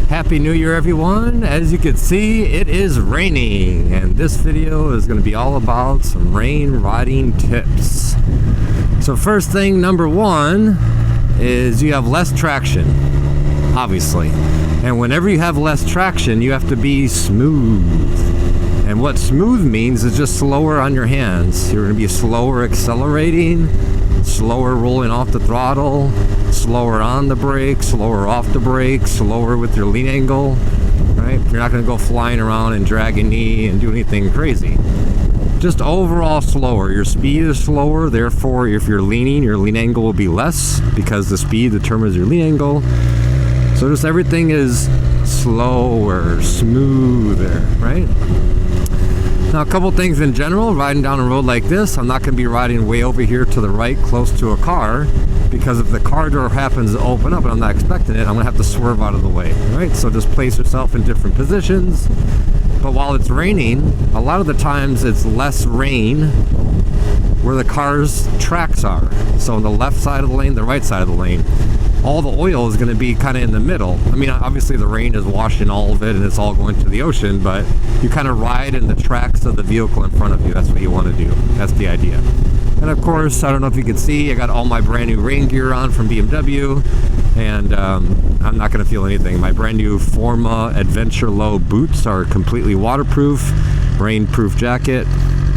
Happy New Year, everyone. As you can see, it is raining, and this video is going to be all about some rain riding tips. So first thing, number one, is you have less traction, obviously. And whenever you have less traction, you have to be smooth. And what smooth means is just slower on your hands. You're going to be slower accelerating, slower rolling off the throttle, slower on the brake, slower off the brake, slower with your lean angle, right? You're not going to go flying around and drag a knee and do anything crazy. Just overall slower. Your speed is slower, therefore if you're leaning, your lean angle will be less because the speed determines your lean angle. So just everything is slower, smoother, right? Now, a couple things in general, riding down a road like this, I'm not going to be riding way over here to the right close to a car, because if the car door happens to open up and I'm not expecting it, I'm going to have to swerve out of the way, right? So just place yourself in different positions. But while it's raining, a lot of the times it's less rain where the car's tracks are. So on the left side of the lane, the right side of the lane. All the oil is going to be kind of in the middle. I mean, obviously the rain is washing all of it and it's all going to the ocean, but you kind of ride in the tracks of the vehicle in front of you. That's what you want to do. That's the idea. And of course, I don't know if you can see, I got all my brand new rain gear on from BMW, and I'm not going to feel anything. My brand new Forma Adventure Low boots are completely waterproof, rainproof jacket,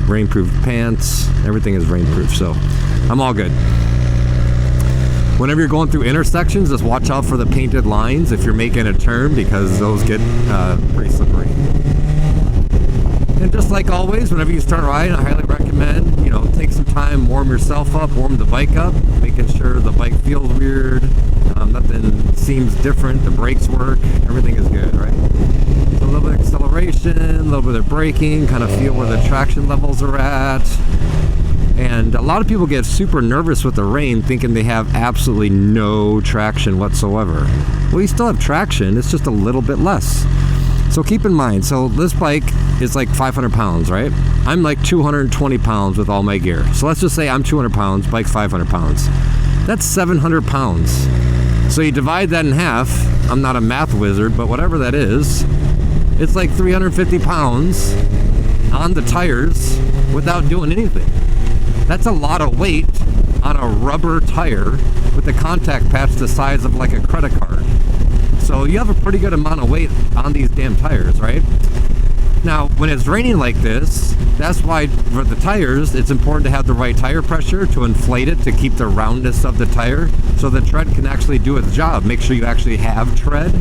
rainproof pants, everything is rainproof, so I'm all good. Whenever you're going through intersections, just watch out for the painted lines if you're making a turn, because those get pretty slippery. And just like always, whenever you start riding, I highly recommend, take some time, warm yourself up, warm the bike up, making sure the bike feels weird, nothing seems different, the brakes work, everything is good, right? So a little bit of acceleration, a little bit of braking, kind of feel where the traction levels are at. And a lot of people get super nervous with the rain, thinking they have absolutely no traction whatsoever. Well, you still have traction, it's just a little bit less. So keep in mind, so this bike is like 500 pounds, right? I'm like 220 pounds with all my gear. So let's just say I'm 200 pounds, bike's 500 pounds. That's 700 pounds. So you divide that in half. I'm not a math wizard, but whatever that is, it's like 350 pounds on the tires without doing anything. That's a lot of weight on a rubber tire with a contact patch the size of like a credit card. So you have a pretty good amount of weight on these damn tires, right? Now, when it's raining like this, that's why for the tires, it's important to have the right tire pressure to inflate it, to keep the roundness of the tire, so the tread can actually do its job. Make sure you actually have tread.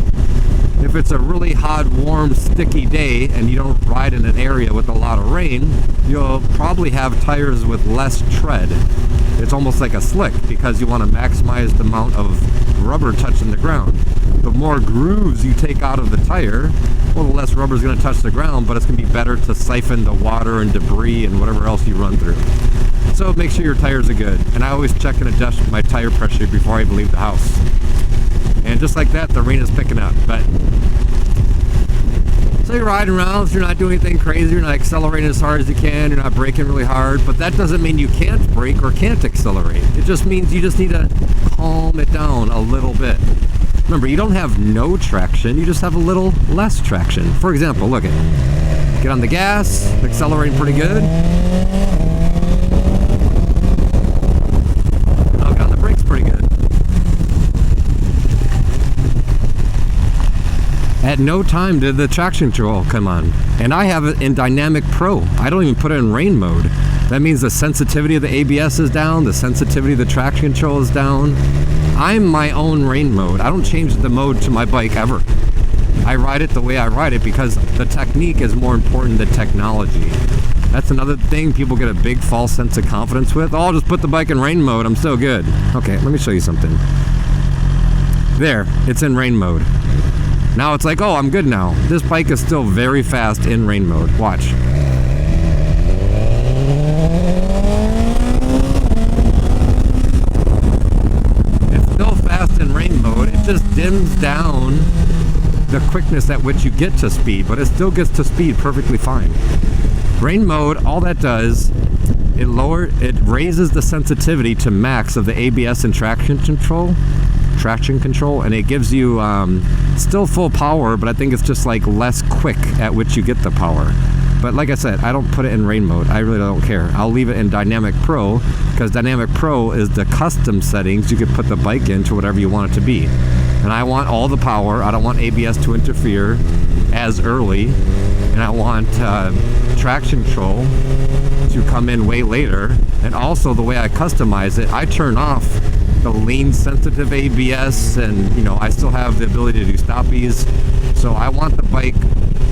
If it's a really hot, warm, sticky day and you don't ride in an area with a lot of rain, you'll probably have tires with less tread. It's almost like a slick, because you want to maximize the amount of rubber touching the ground. The more grooves you take out of the tire, well, the less rubber is going to touch the ground, but it's going to be better to siphon the water and debris and whatever else you run through. So make sure your tires are good. And I always check and adjust my tire pressure before I even leave the house. And just like that, the rain is picking up. But so you're riding around, so you're not doing anything crazy, you're not accelerating as hard as you can, you're not braking really hard, but that doesn't mean you can't brake or can't accelerate. It just means you just need to calm it down a little bit. Remember, you don't have no traction, you just have a little less traction. For example, look at, get on the gas, accelerating pretty good. I'll get on the brakes pretty good. At no time did the traction control come on. And I have it in Dynamic Pro. I don't even put it in rain mode. That means the sensitivity of the ABS is down, the sensitivity of the traction control is down. I'm my own rain mode. I don't change the mode to my bike ever. I ride it the way I ride it because the technique is more important than technology. That's another thing people get a big false sense of confidence with. Oh, I'll just put the bike in rain mode, I'm so good. Okay, let me show you something. There, it's in rain mode. Now it's like, oh, I'm good now. This bike is still very fast in rain mode. Watch. It's still fast in rain mode. It just dims down the quickness at which you get to speed, but it still gets to speed perfectly fine. Rain mode, all that does, it raises the sensitivity to max of the ABS and traction control traction control, and it gives you still full power, but I think it's just like less quick at which you get the power. But like I said, I don't put it in rain mode. I really don't care. I'll leave it in Dynamic Pro, because Dynamic Pro is the custom settings. You could put the bike into whatever you want it to be. And I want all the power. I don't want ABS to interfere as early. And I want traction control to come in way later. And also the way I customize it, I turn off the lean sensitive ABS, and you know, I still have the ability to do stoppies. So I want the bike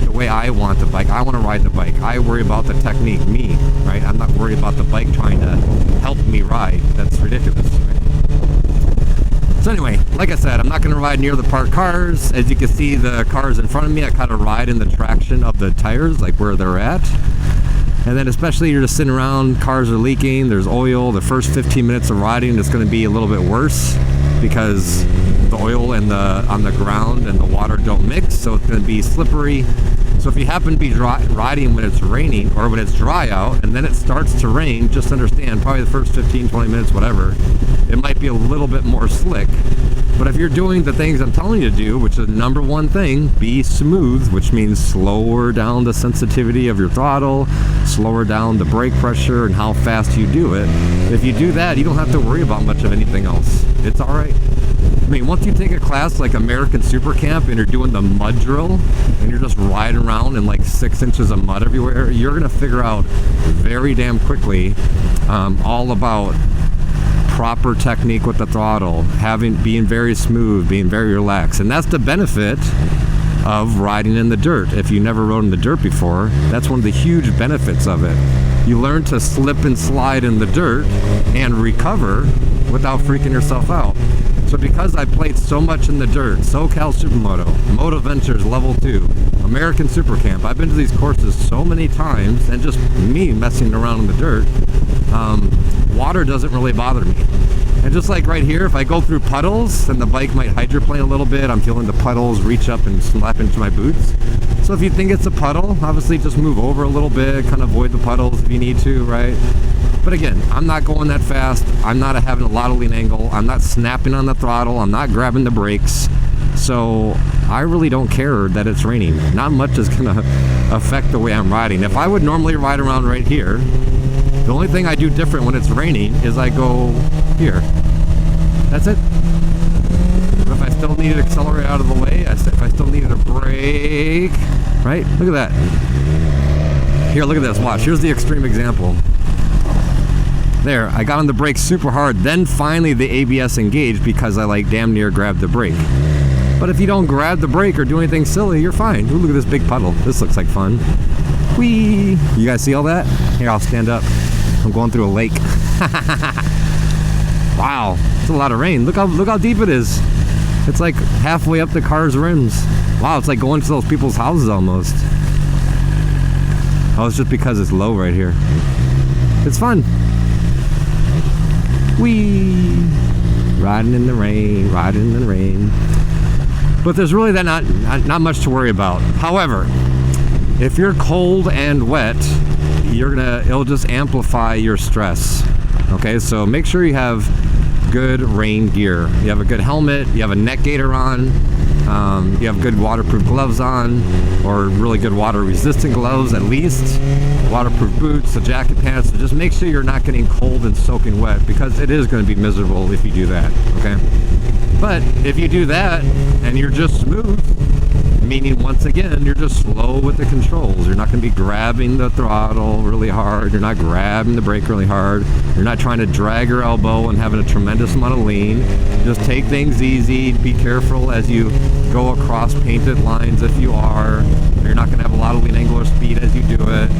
the way I want the bike. I want to ride the bike. I worry about the technique, me, right? I'm not worried about the bike trying to help me ride. That's ridiculous, right? So anyway, like I said, I'm not going to ride near the parked cars. As you can see, the cars in front of me, I kind of ride in the traction of the tires, like where they're at. And then especially you're just sitting around, cars are leaking, there's oil. The first 15 minutes of riding is going to be a little bit worse because the oil and on the ground and the water don't mix, so it's going to be slippery. So if you happen to be riding when it's raining or when it's dry out and then it starts to rain, just understand probably the first 15, 20 minutes, whatever, it might be a little bit more slick. But if you're doing the things I'm telling you to do, which is the number one thing, be smooth, which means slower down the sensitivity of your throttle, slower down the brake pressure and how fast you do it. If you do that, you don't have to worry about much of anything else. It's all right. I mean, once you take a class like American Super Camp and you're doing the mud drill and you're just riding around in like 6 inches of mud everywhere, you're going to figure out very damn quickly all about proper technique with the throttle, being very smooth, being very relaxed. And that's the benefit of riding in the dirt. If you never rode in the dirt before, that's one of the huge benefits of it. You learn to slip and slide in the dirt and recover without freaking yourself out. So because I played so much in the dirt, SoCal Supermoto, Moto Ventures Level 2, American Super Camp, I've been to these courses so many times, and just me messing around in the dirt, water doesn't really bother me. And just like right here, if I go through puddles, then the bike might hydroplane a little bit. I'm feeling the puddles reach up and slap into my boots. So if you think it's a puddle, obviously just move over a little bit, kind of avoid the puddles if you need to, right? But again, I'm not going that fast. I'm not having a lot of lean angle. I'm not snapping on the throttle. I'm not grabbing the brakes. So I really don't care that it's raining. Not much is gonna affect the way I'm riding. If I would normally ride around right here, the only thing I do different when it's raining is I go here. That's it. But if I still needed to accelerate out of the way, if I still needed a brake, right? Look at that. Here, look at this. Watch. Here's the extreme example. There, I got on the brake super hard, then finally the ABS engaged because I like damn near grabbed the brake. But if you don't grab the brake or do anything silly, you're fine. Ooh, look at this big puddle. This looks like fun. Whee! You guys see all that? Here, I'll stand up. I'm going through a lake. Wow, it's a lot of rain. Look how deep it is. It's like halfway up the car's rims. Wow, it's like going to those people's houses almost. Oh, it's just because it's low right here. It's fun. Whee! Riding in the rain, riding in the rain. But there's really not much to worry about. However, if you're cold and wet, it'll just amplify your stress. Okay, so make sure you have good rain gear. You have a good helmet, you have a neck gaiter on, you have good waterproof gloves on, or really good water resistant gloves at least, waterproof boots, a jacket, pants. So just make sure you're not getting cold and soaking wet, because it is going to be miserable if you do that, okay? But if you do that and you're just smooth, meaning once again, you're just slow with the controls. You're not going to be grabbing the throttle really hard. You're not grabbing the brake really hard. You're not trying to drag your elbow and having a tremendous amount of lean. Just take things easy. Be careful as you go across painted lines if you are. You're not going to have a lot of lean angular speed as you do it.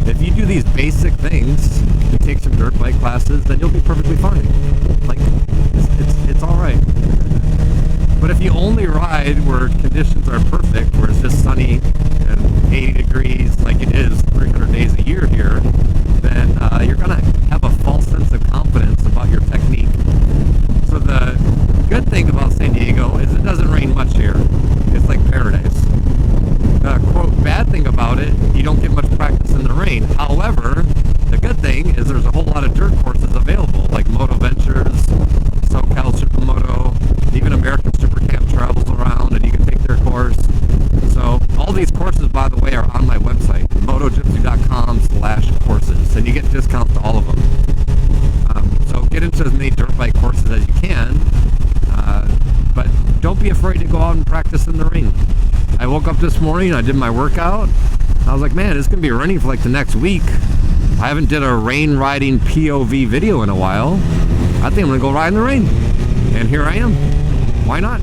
If you do these basic things, you take some dirt bike classes, then you'll be perfectly fine. Like, it's all right. But if you only ride where conditions are perfect, where it's just sunny and 80 degrees like it is 300 days a year here, then you're going to have a false sense of confidence about your technique. So the good thing about San Diego is it doesn't rain much here. It's like paradise. The quote bad thing about it, you don't get much practice in the rain. However, the good thing is there's a whole lot of dirt courses available, like Moto Ventures, SoCal Supermoto, courses, by the way, are on my website, MotoJitsu.com/courses, and you get discounts to all of them. So get into as many dirt bike courses as you can, but don't be afraid to go out and practice in the rain. I woke up this morning, I did my workout. I was like, man, it's gonna be raining for like the next week. I haven't did a rain riding POV video in a while. I think I'm gonna go ride in the rain, and here I am. Why not?